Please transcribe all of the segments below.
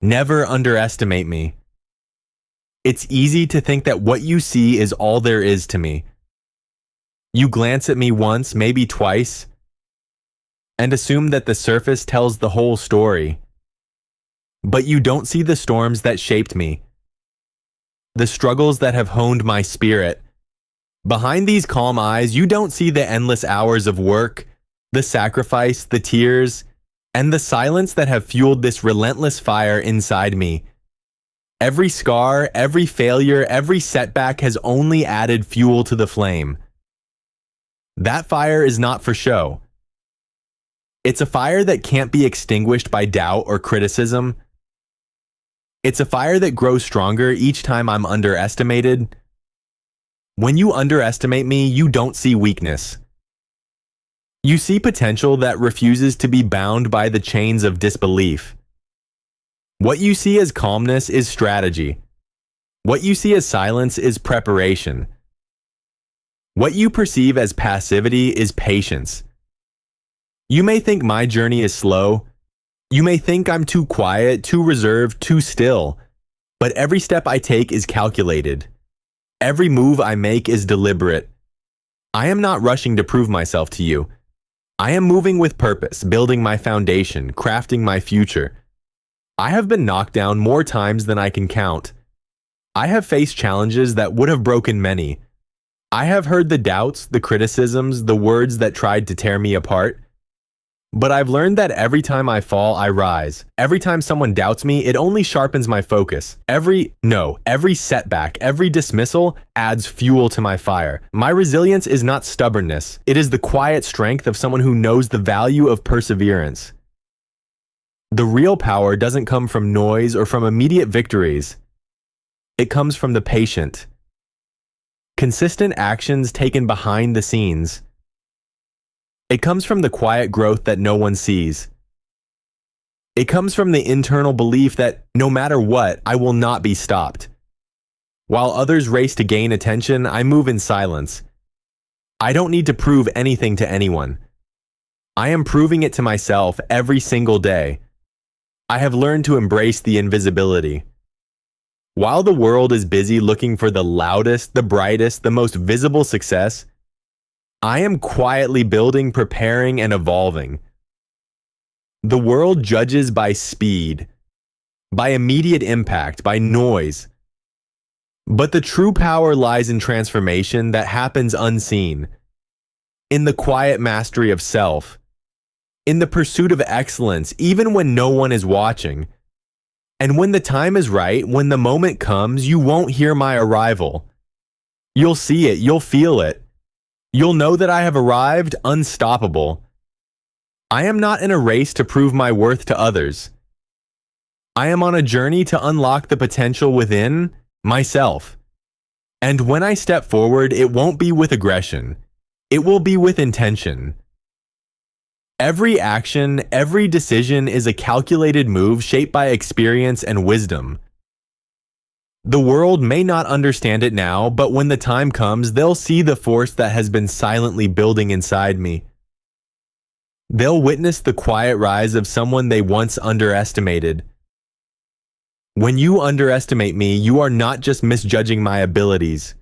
Never underestimate me. It's easy to think that what you see is all there is to me. You glance at me once, maybe twice, and assume that the surface tells the whole story. But you don't see the storms that shaped me, the struggles that have honed my spirit. Behind these calm eyes, you don't see the endless hours of work, the sacrifice, the tears, and the silence that have fueled this relentless fire inside me. Every scar, every failure, every setback has only added fuel to the flame. That fire is not for show. It's a fire that can't be extinguished by doubt or criticism. It's a fire that grows stronger each time I'm underestimated. When you underestimate me, you don't see weakness. You see potential that refuses to be bound by the chains of disbelief. What you see as calmness is strategy. What you see as silence is preparation. What you perceive as passivity is patience. You may think my journey is slow. You may think I'm too quiet, too reserved, too still. But every step I take is calculated. Every move I make is deliberate. I am not rushing to prove myself to you. I am moving with purpose, building my foundation, crafting my future. I have been knocked down more times than I can count. I have faced challenges that would have broken many. I have heard the doubts, the criticisms, the words that tried to tear me apart. But I've learned that every time I fall, I rise. Every time someone doubts me, it only sharpens my focus. Every setback, every dismissal adds fuel to my fire. My resilience is not stubbornness. It is the quiet strength of someone who knows the value of perseverance. The real power doesn't come from noise or from immediate victories. It comes from the patient, consistent actions taken behind the scenes. It comes from the quiet growth that no one sees. It comes from the internal belief that no matter what, I will not be stopped. While others race to gain attention, I move in silence. I don't need to prove anything to anyone. I am proving it to myself every single day. I have learned to embrace the invisibility. While the world is busy looking for the loudest, the brightest, the most visible success, I am quietly building, preparing, and evolving. The world judges by speed, by immediate impact, by noise. But the true power lies in transformation that happens unseen, in the quiet mastery of self, in the pursuit of excellence, even when no one is watching. And when the time is right, when the moment comes, you won't hear my arrival. You'll see it, you'll feel it. You'll know that I have arrived unstoppable. I am not in a race to prove my worth to others. I am on a journey to unlock the potential within myself. And when I step forward, it won't be with aggression. It will be with intention. Every action, every decision is a calculated move shaped by experience and wisdom. The world may not understand it now, but when the time comes, they'll see the force that has been silently building inside me. They'll witness the quiet rise of someone they once underestimated. When you underestimate me, you are not just misjudging my abilities.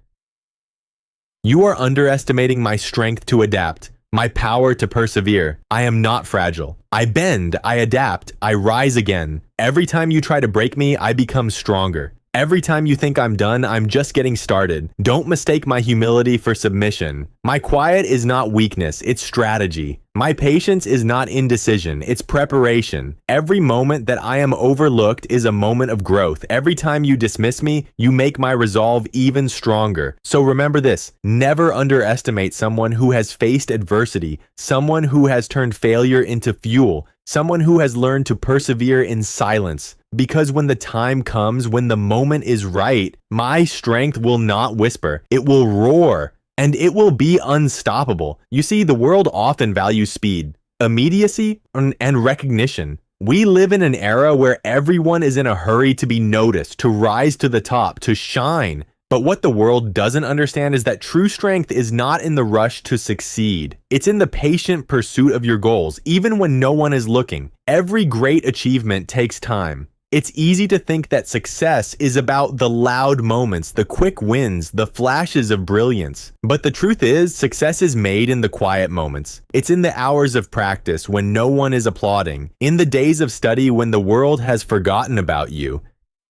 You are underestimating my strength to adapt, my power to persevere. I am not fragile. I bend, I adapt, I rise again. Every time you try to break me, I become stronger. Every time you think I'm done, I'm just getting started. Don't mistake my humility for submission. My quiet is not weakness, it's strategy. My patience is not indecision, it's preparation. Every moment that I am overlooked is a moment of growth. Every time you dismiss me, you make my resolve even stronger. So remember this, never underestimate someone who has faced adversity, someone who has turned failure into fuel, someone who has learned to persevere in silence. Because when the time comes, when the moment is right, my strength will not whisper, it will roar. And it will be unstoppable. You see, the world often values speed, immediacy, and recognition. We live in an era where everyone is in a hurry to be noticed, to rise to the top, to shine. But what the world doesn't understand is that true strength is not in the rush to succeed. It's in the patient pursuit of your goals, even when no one is looking. Every great achievement takes time. It's easy to think that success is about the loud moments, the quick wins, the flashes of brilliance. But the truth is, success is made in the quiet moments. It's in the hours of practice when no one is applauding, in the days of study when the world has forgotten about you,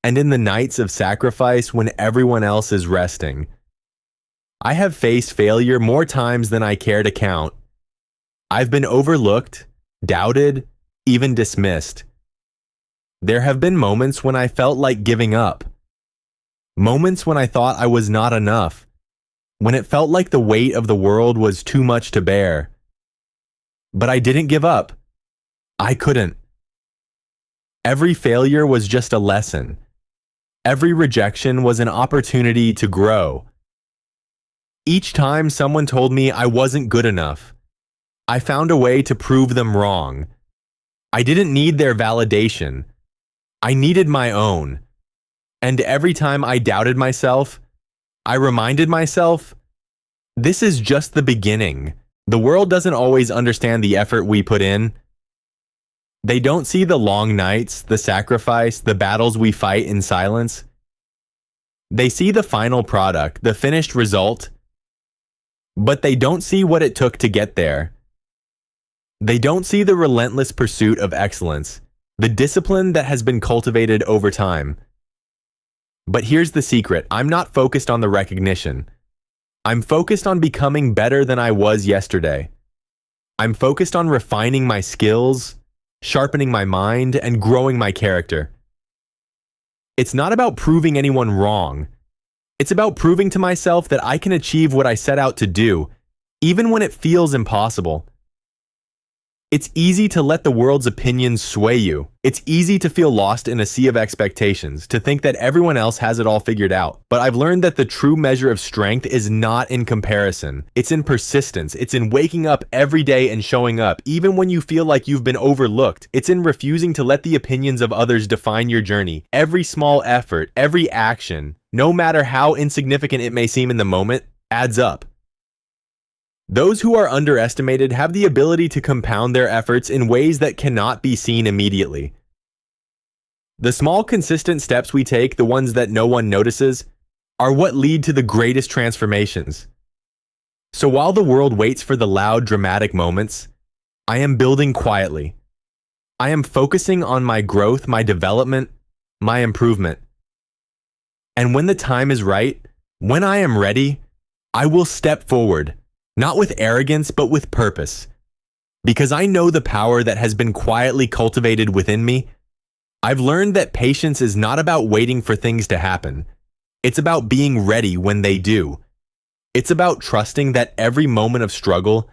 and in the nights of sacrifice when everyone else is resting. I have faced failure more times than I care to count. I've been overlooked, doubted, even dismissed. There have been moments when I felt like giving up. Moments when I thought I was not enough. When it felt like the weight of the world was too much to bear. But I didn't give up. I couldn't. Every failure was just a lesson. Every rejection was an opportunity to grow. Each time someone told me I wasn't good enough, I found a way to prove them wrong. I didn't need their validation. I needed my own. And every time I doubted myself, I reminded myself, this is just the beginning. The world doesn't always understand the effort we put in. They don't see the long nights, the sacrifice, the battles we fight in silence. They see the final product, the finished result, but they don't see what it took to get there. They don't see the relentless pursuit of excellence, the discipline that has been cultivated over time. But here's the secret. I'm not focused on the recognition. I'm focused on becoming better than I was yesterday. I'm focused on refining my skills, sharpening my mind, and growing my character. It's not about proving anyone wrong. It's about proving to myself that I can achieve what I set out to do, even when it feels impossible. It's easy to let the world's opinions sway you. It's easy to feel lost in a sea of expectations, to think that everyone else has it all figured out. But I've learned that the true measure of strength is not in comparison. It's in persistence. It's in waking up every day and showing up, even when you feel like you've been overlooked. It's in refusing to let the opinions of others define your journey. Every small effort, every action, no matter how insignificant it may seem in the moment, adds up. Those who are underestimated have the ability to compound their efforts in ways that cannot be seen immediately. The small, consistent steps we take, the ones that no one notices, are what lead to the greatest transformations. So while the world waits for the loud, dramatic moments, I am building quietly. I am focusing on my growth, my development, my improvement. And when the time is right, when I am ready, I will step forward. Not with arrogance, but with purpose. Because I know the power that has been quietly cultivated within me. I've learned that patience is not about waiting for things to happen. It's about being ready when they do. It's about trusting that every moment of struggle,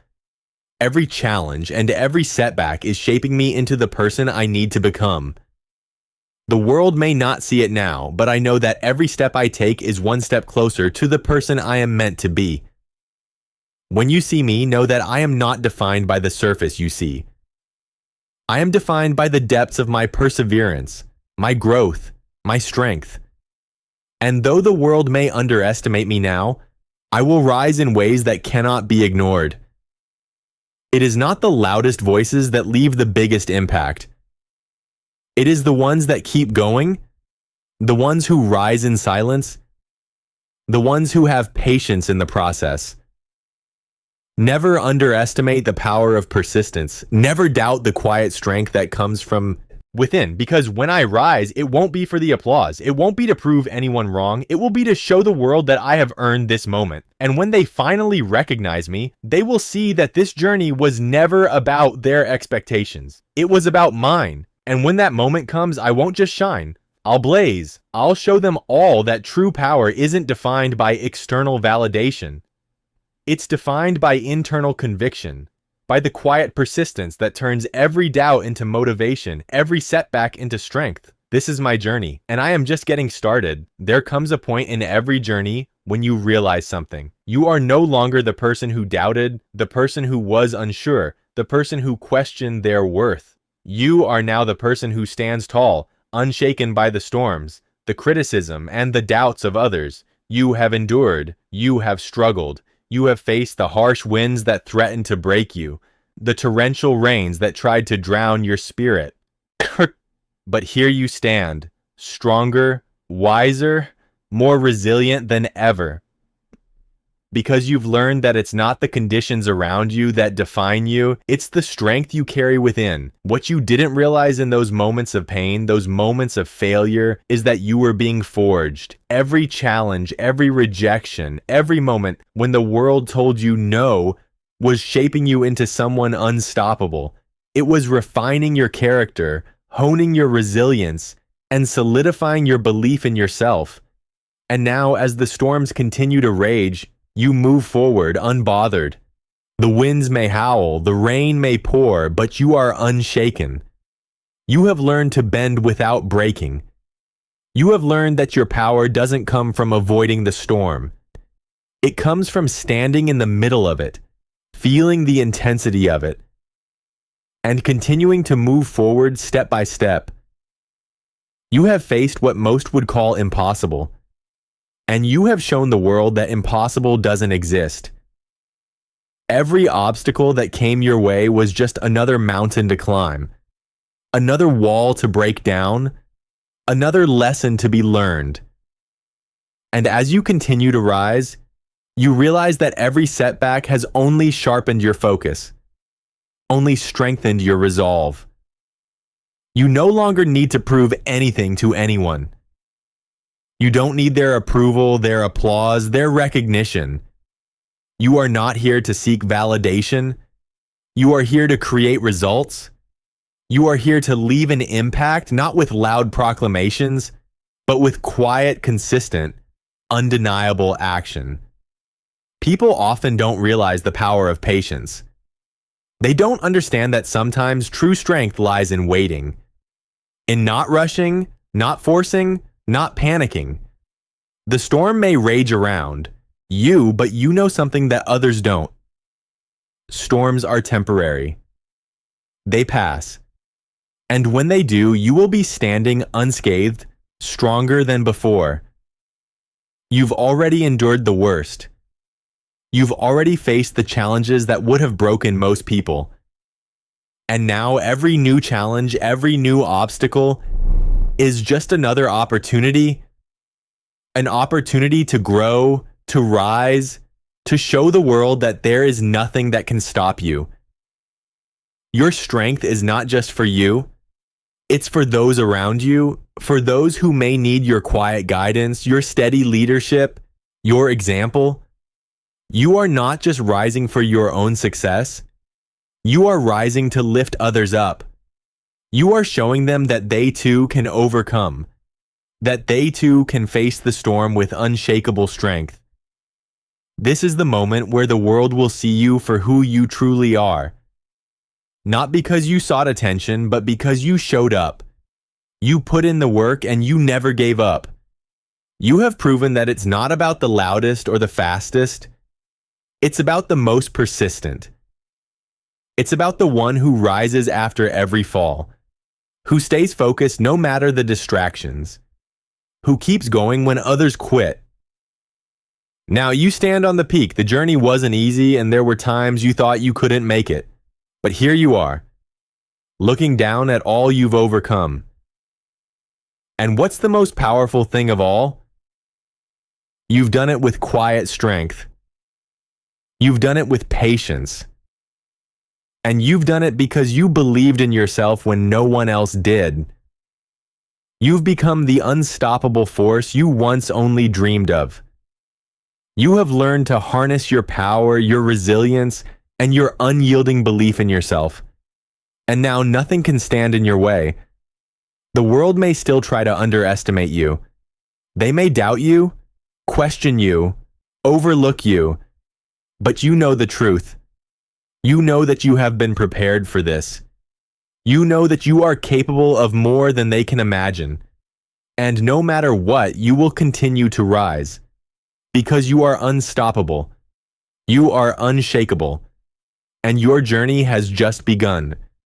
every challenge, and every setback is shaping me into the person I need to become. The world may not see it now, but I know that every step I take is one step closer to the person I am meant to be. When you see me, know that I am not defined by the surface you see. I am defined by the depths of my perseverance, my growth, my strength. And though the world may underestimate me now, I will rise in ways that cannot be ignored. It is not the loudest voices that leave the biggest impact. It is the ones that keep going, the ones who rise in silence, the ones who have patience in the process. Never underestimate the power of persistence. Never doubt the quiet strength that comes from within, because when I rise, it won't be for the applause. It won't be to prove anyone wrong. It will be to show the world that I have earned this moment. And when they finally recognize me, they will see that this journey was never about their expectations. It was about mine. And when that moment comes, I won't just shine. I'll blaze. I'll show them all that true power isn't defined by external validation. It's defined by internal conviction, by the quiet persistence that turns every doubt into motivation, every setback into strength. This is my journey, and I am just getting started. There comes a point in every journey when you realize something. You are no longer the person who doubted, the person who was unsure, the person who questioned their worth. You are now the person who stands tall, unshaken by the storms, the criticism, and the doubts of others. You have endured. You have struggled. You have faced the harsh winds that threatened to break you, the torrential rains that tried to drown your spirit. But here you stand, stronger, wiser, more resilient than ever. Because you've learned that it's not the conditions around you that define you, it's the strength you carry within. What you didn't realize in those moments of pain, those moments of failure, is that you were being forged. Every challenge, every rejection, every moment when the world told you no was shaping you into someone unstoppable. It was refining your character, honing your resilience, and solidifying your belief in yourself. And now, as the storms continue to rage, you move forward unbothered. The winds may howl, the rain may pour, but you are unshaken. You have learned to bend without breaking. You have learned that your power doesn't come from avoiding the storm. It comes from standing in the middle of it, feeling the intensity of it, and continuing to move forward step by step. You have faced what most would call impossible. And you have shown the world that impossible doesn't exist. Every obstacle that came your way was just another mountain to climb, another wall to break down, another lesson to be learned. And as you continue to rise, you realize that every setback has only sharpened your focus, only strengthened your resolve. You no longer need to prove anything to anyone. You don't need their approval, their applause, their recognition. You are not here to seek validation. You are here to create results. You are here to leave an impact, not with loud proclamations, but with quiet, consistent, undeniable action. People often don't realize the power of patience. They don't understand that sometimes true strength lies in waiting, in not rushing, not forcing, not panicking. The storm may rage around you, but you know something that others don't. Storms are temporary. They pass. And when they do, you will be standing unscathed, stronger than before. You've already endured the worst. You've already faced the challenges that would have broken most people. And now every new challenge, every new obstacle is just another opportunity, an opportunity to grow, to rise, to show the world that there is nothing that can stop you. Your strength is not just for you, it's for those around you, for those who may need your quiet guidance, your steady leadership, your example. You are not just rising for your own success, you are rising to lift others up. You are showing them that they too can overcome, that they too can face the storm with unshakable strength. This is the moment where the world will see you for who you truly are. Not because you sought attention, but because you showed up. You put in the work and you never gave up. You have proven that it's not about the loudest or the fastest. It's about the most persistent. It's about the one who rises after every fall, who stays focused no matter the distractions, who keeps going when others quit. Now you stand on the peak. The journey wasn't easy and there were times you thought you couldn't make it. But here you are, looking down at all you've overcome. And what's the most powerful thing of all? You've done it with quiet strength. You've done it with patience. And you've done it because you believed in yourself when no one else did. You've become the unstoppable force you once only dreamed of. You have learned to harness your power, your resilience, and your unyielding belief in yourself. And now nothing can stand in your way. The world may still try to underestimate you. They may doubt you, question you, overlook you, but you know the truth. You know that you have been prepared for this. You know that you are capable of more than they can imagine. And no matter what, you will continue to rise. Because you are unstoppable. You are unshakable. And your journey has just begun.